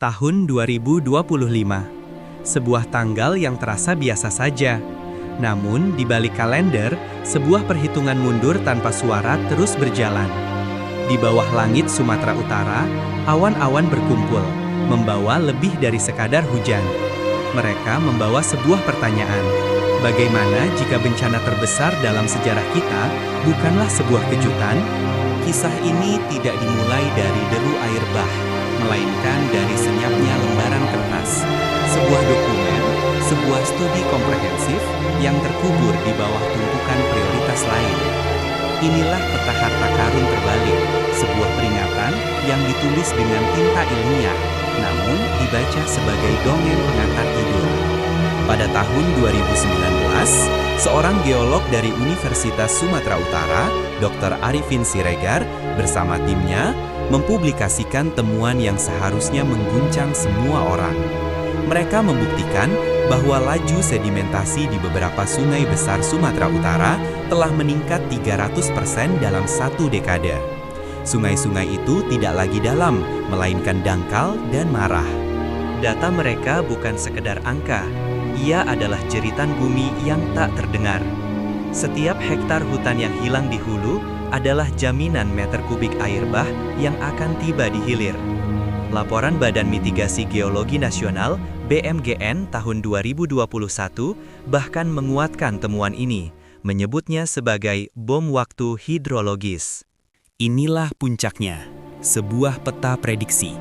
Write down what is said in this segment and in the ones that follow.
Tahun 2025. Sebuah tanggal yang terasa biasa saja. Namun, di balik kalender, sebuah perhitungan mundur tanpa suara terus berjalan. Di bawah langit Sumatera Utara, awan-awan berkumpul, membawa lebih dari sekadar hujan. Mereka membawa sebuah pertanyaan. Bagaimana jika bencana terbesar dalam sejarah kita bukanlah sebuah kejutan? Kisah ini tidak dimulai dari deru air bah, melainkan dari senyapnya lembaran kertas. Sebuah dokumen, sebuah studi komprehensif yang terkubur di bawah tumpukan prioritas lain. Inilah peta harta karun terbalik, sebuah peringatan yang ditulis dengan tinta ilmiah, namun dibaca sebagai dongeng pengantar tidur. Pada tahun 2019, seorang geolog dari Universitas Sumatera Utara, Dr. Arifin Siregar, bersama timnya, mempublikasikan temuan yang seharusnya mengguncang semua orang. Mereka membuktikan bahwa laju sedimentasi di beberapa sungai besar Sumatera Utara telah meningkat 300% dalam satu dekade. Sungai-sungai itu tidak lagi dalam, melainkan dangkal dan marah. Data mereka bukan sekedar angka, ia adalah jeritan bumi yang tak terdengar. Setiap hektar hutan yang hilang di hulu adalah jaminan meter kubik air bah yang akan tiba di hilir. Laporan Badan Mitigasi Geologi Nasional (BMGN) tahun 2021 bahkan menguatkan temuan ini, menyebutnya sebagai bom waktu hidrologis. Inilah puncaknya, sebuah peta prediksi.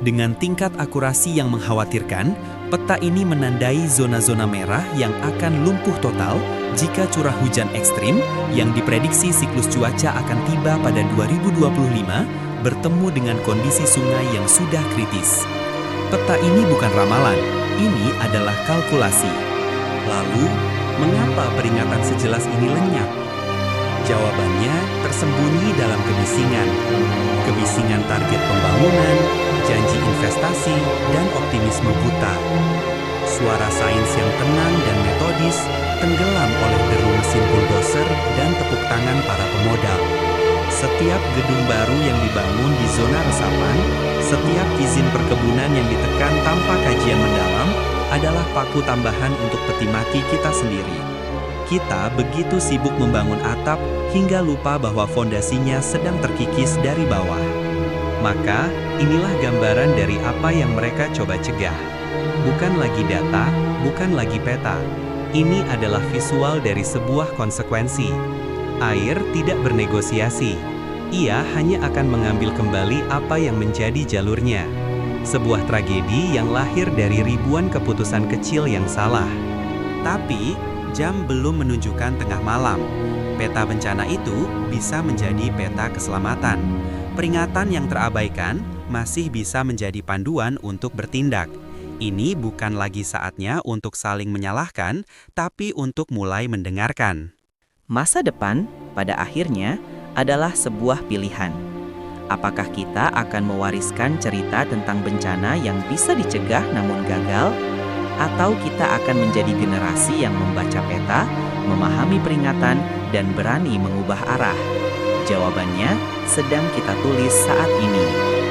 Dengan tingkat akurasi yang mengkhawatirkan, peta ini menandai zona-zona merah yang akan lumpuh total jika curah hujan ekstrim yang diprediksi siklus cuaca akan tiba pada 2025 bertemu dengan kondisi sungai yang sudah kritis. Peta ini bukan ramalan, ini adalah kalkulasi. Lalu, mengapa peringatan sejelas ini lenyap? Jawabannya tersembunyi dalam kebisingan. Kebisingan target pembangunan, janji investasi, dan optimisme buta. Suara sains yang tenang dan metodis tenggelam oleh deru mesin bulldozer dan tepuk tangan para pemodal. Setiap gedung baru yang dibangun di zona resapan, setiap izin perkebunan yang ditekan tanpa kajian mendalam adalah paku tambahan untuk peti mati kita sendiri. Kita begitu sibuk membangun atap hingga lupa bahwa fondasinya sedang terkikis dari bawah. Maka, inilah gambaran dari apa yang mereka coba cegah. Bukan lagi data, bukan lagi peta. Ini adalah visual dari sebuah konsekuensi. Air tidak bernegosiasi. Ia hanya akan mengambil kembali apa yang menjadi jalurnya. Sebuah tragedi yang lahir dari ribuan keputusan kecil yang salah. Tapi, jam belum menunjukkan tengah malam. Peta bencana itu bisa menjadi peta keselamatan. Peringatan yang terabaikan masih bisa menjadi panduan untuk bertindak. Ini bukan lagi saatnya untuk saling menyalahkan, tapi untuk mulai mendengarkan. Masa depan, pada akhirnya, adalah sebuah pilihan. Apakah kita akan mewariskan cerita tentang bencana yang bisa dicegah namun gagal? Atau kita akan menjadi generasi yang membaca peta, memahami peringatan, dan berani mengubah arah? Jawabannya sedang kita tulis saat ini.